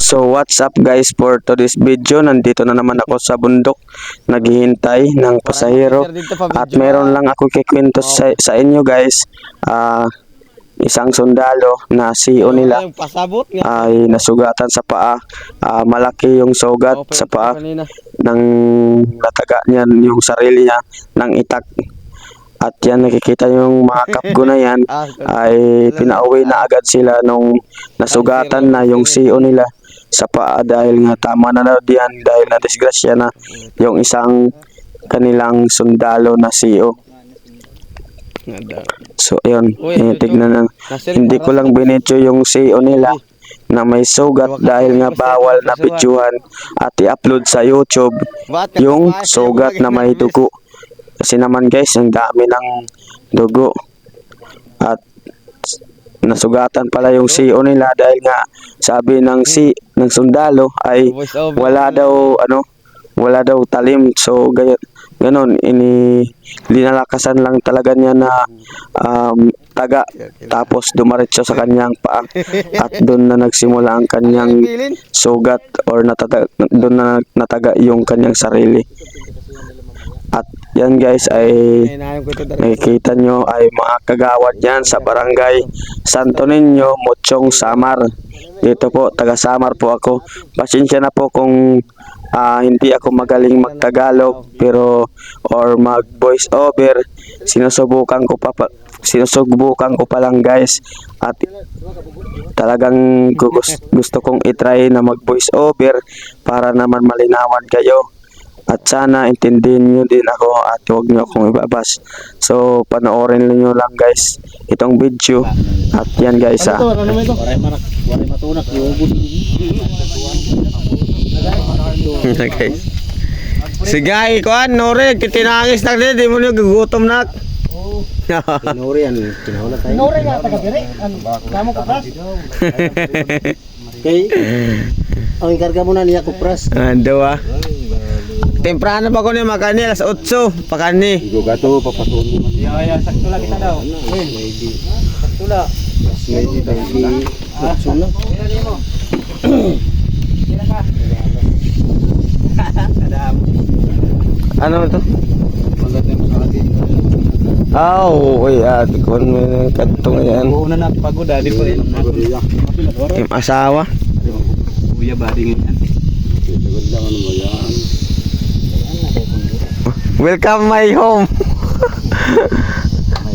So what's up guys, for today's video, nandito na naman ako sa bundok, naghihintay ng pasahero at meron lang ako kikwento sa inyo guys. Isang sundalo na CEO nila ay nasugatan sa paa. Malaki yung sugat sa paa, nang nataga niya yung sarili niya ng itak. At yan, nakikita yung mga kapgo na yan ay pinauwi na agad sila nung nasugatan na yung CEO nila sa paa, dahil nga tama na daw diyan, dahil na disgrasya na yung isang kanilang sundalo na CEO. So ayun, tignan na, hindi ko lang binidyo yung CEO nila na may sugat, dahil nga bawal na videohan at i-upload sa YouTube yung sugat na may dugo. Kasi naman guys, ang dami ng dugo at nasugatan pala yung CEO nila, dahil nga sabi ng sundalo ay wala daw talim. So ganon, linalakasan lang talaga niya na taga, tapos dumaretso sa kanyang paa at doon na nagsimula ang kanyang sugat, or doon na nataga yung kanyang sarili. At yan guys ay nakikita nyo ay mga kagawad yan sa barangay Santo Niño, Muchong, Samar. Dito po, taga Samar po ako. Pasensya na po kung hindi ako magaling magtagalog, pero or mag voice over, sinusubukan ko pa lang guys. At talagang gusto kong itry na mag voice over para naman malinawan kayo. At sana intindihin nyo din ako at huwag nyo akong ibabas. So panoorin nyo lang guys itong video. At yan guys guys. Sige, kuan Nore, kitinangis nak di mo nyo gugutom nak. Nore yan, tinawala tayo. Nore nga taga dire. Kamo ko pras. Okay. Ang ikarga mo na niya ko pras. Ando temprano pa ko niya makani, alas 8 pakani. Igo gato papatuon mo. Ya, sakto lang kita daw. Sakto lang. Maybe baby. Suno. Ano to? Pagdating sa atin. Uy, kun kadtong yan. Una na pagod di pa rin. Yung asawa. Kuya badi ngayon. Pagod lang ano mo yan. Welcome my home.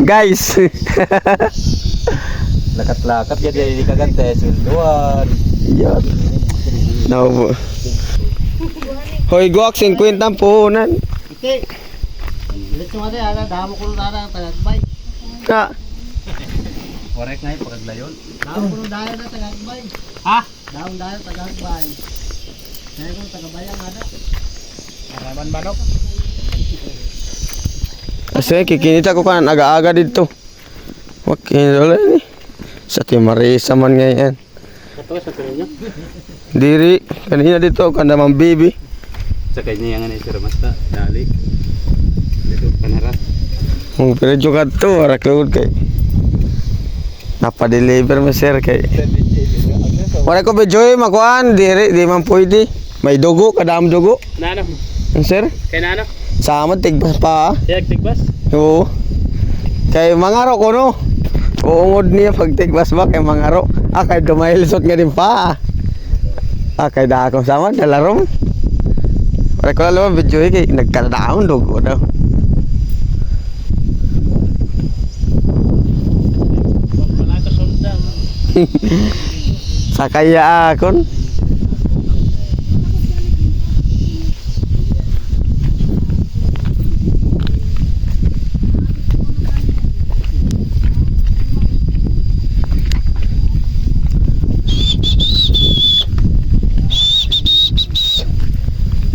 Guys. Lakat-lakat ya di kagante sulduan. Yan. No. Hoy, guwak 50 puhunan. Ite. Dito nga din, damo ko na tagagbay. Ha. Korek nga pagaglayon. Damo ko na tagagbay. Ha? Damo dahil tagagbay. Kaya ko tagabayan ada. Haraman manok. Kasi kikinita ko kan aga-aga dito. Wag kinala ni. Sa Timarisa man ngayon. Kato sa kanyo. Diri kanina dito kanda mang bibi. Sa kanya yang sir masta dali. Dito kanara. Mong perejo kadto ara kaud kay. Napa-deliver mo sir kay. Wala ko bejoy makuan diri di man pwede. May dugo, kadam dugo. Nano? Sir? Kay nano? Sama tigbas pa. Yag tigbas? Oo. Kay mangaro ko no. Uungod niya pag tigbas ba kay mangaro. Kay dumahilisot nga din pa. Kay dako sama dalarom. Wala ko lang video kay nagkadaon dugo daw. Wala ka sundan. Sakaya akon.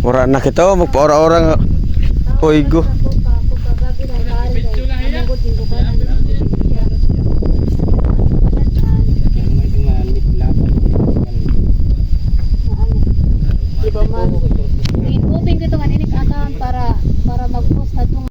Ora na kita magpaora-ora nga. Oigo. Open ko itong aninik account para mag-post na itong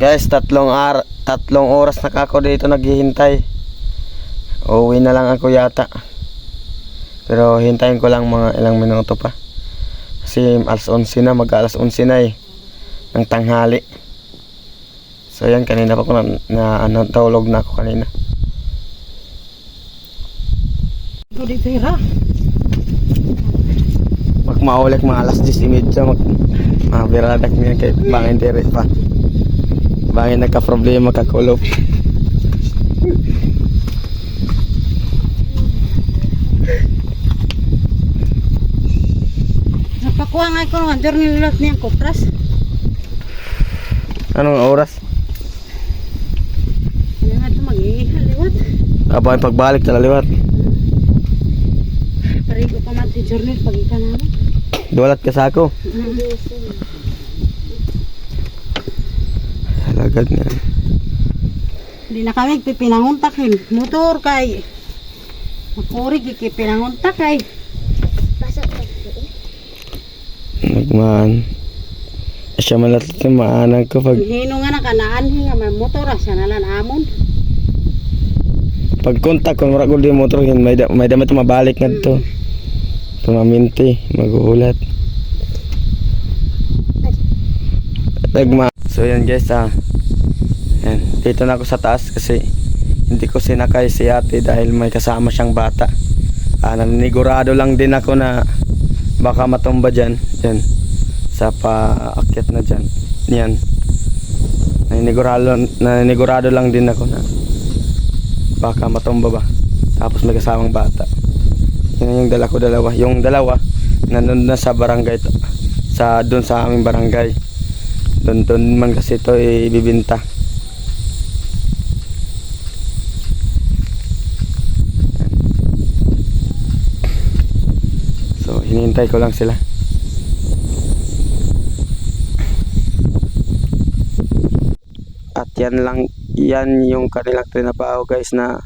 Guys, tatlong oras na ako dito naghihintay. Uuwi na lang ako yata. Pero hintayin ko lang mga ilang minuto pa. Kasi alas 11 na, mag-alas 11 na eh. Ng tanghali. So yan, kanina pa ko natulog na ako kanina. Ito dito ira. Pag maulik mga alas 10:30 biradak niya kay bangin dire pa. Bangin nagka-problema kakulop. Napakuha nga ko ng journal lot niyang kopras. Anong oras? Ano nga ito mag-ihaliwat. Aba yung pagbalik na liwat. Parigo pa mati journal pag ikan namin. Duwalat ka sa ako. Halagad niya. Hindi na kami pipinanguntakin. Motor kay makurig ikipinanguntak kay. Nagmaan. Siya malalit na maanag ko pag Hino nga nakanaan nga may motor siya nalan amon. pag kontak ko mura ko di motor hin may damit mabalik nga to. Pumaminti, magulat. Nagma. So yan guys yan. Dito na ako sa taas kasi hindi ko sinakay si ate dahil may kasama siyang bata. Nanigurado lang din ako na baka matumba dyan. Yan. Sa paakyat na dyan. Yan. Nanigurado lang din ako na baka matumba ba. Tapos may kasamang bata. Yan yung dalawa. Yung dalawa nandun na sa barangay to. Doon sa aming barangay. Doon man kasi ito ibibinta. So hinihintay ko lang sila. At yan yung kanilang trinabaho guys na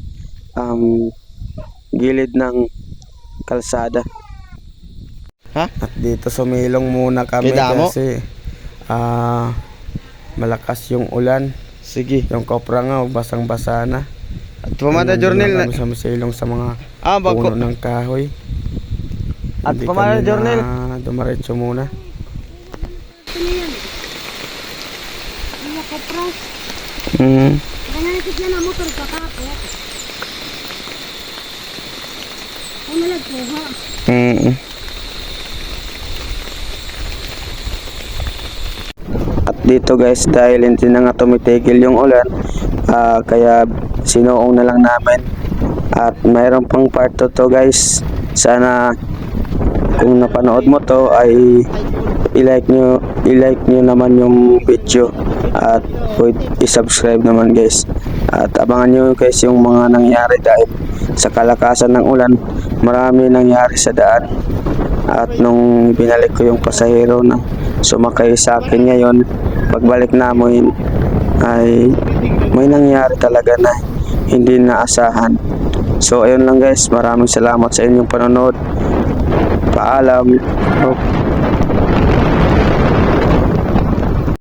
gilid ng kalsada. Ha? At dito sumilong muna kami kasi malakas yung ulan. Sige. Yung kopra nga basang-basa na. At pamada journal na sumisilong sa mga puno ng kahoy. At pamada journal dumaretso muna. Ano kopras? Ganyan ito na motor ka kapo. Ano nagkuha? At Dito guys, dahil hindi na nga tumitigil yung ulan, kaya sinuong na lang namin. At mayroon pang part 2 to guys. Sana kung napanood mo to ay i-like nyo naman yung video at i-subscribe naman guys. At abangan nyo guys yung mga nangyari dahil sa kalakasan ng ulan, marami nangyari sa daan. At nung binalik ko yung pasahero na sumakay sa akin ngayon, pagbalik namin ay may nangyari talaga na hindi naasahan. So ayun lang guys, maraming salamat sa inyong panonood. Paalam.